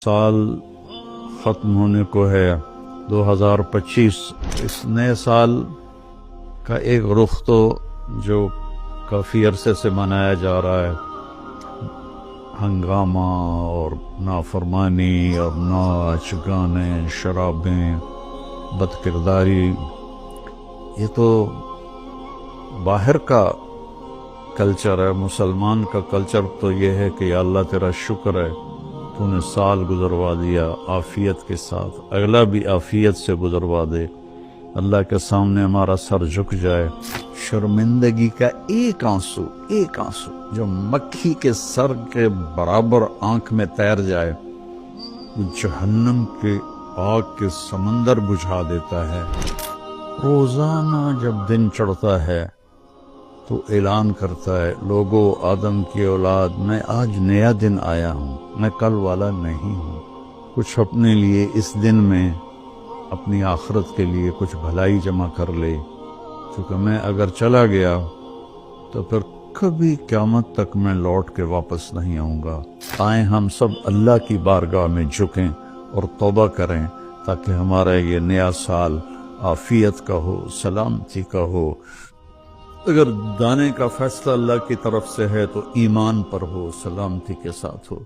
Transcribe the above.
سال ختم ہونے کو ہے 2025۔ اس نئے سال کا ایک رخ تو جو کافی عرصے سے منایا جا رہا ہے، ہنگامہ اور نافرمانی اور ناچ گانے، شرابیں، بد کرداری، یہ تو باہر کا کلچر ہے۔ مسلمان کا کلچر تو یہ ہے کہ یا اللہ تیرا شکر ہے تو نے سال گزروا دیا عافیت کے ساتھ، اگلا بھی عافیت سے گزروا دے، اللہ کے سامنے ہمارا سر جھک جائے، شرمندگی کا ایک آنسو جو مکھی کے سر کے برابر آنکھ میں تیر جائے، وہ جہنم کے آگ کے سمندر بجھا دیتا ہے۔ روزانہ جب دن چڑھتا ہے تو اعلان کرتا ہے، لوگو آدم کی اولاد، میں آج نیا دن آیا ہوں، میں کل والا نہیں ہوں۔ کچھ اپنے لیے اس دن میں، اپنی آخرت کے لیے کچھ بھلائی جمع کر لے، کیونکہ میں اگر چلا گیا تو پھر کبھی قیامت تک میں لوٹ کے واپس نہیں آؤں گا۔ آئیں ہم سب اللہ کی بارگاہ میں جھکیں اور توبہ کریں تاکہ ہمارا یہ نیا سال عافیت کا ہو، سلامتی کا ہو۔ اگر دانے کا فیصلہ اللہ کی طرف سے ہے تو ایمان پر ہو، سلامتی کے ساتھ ہو۔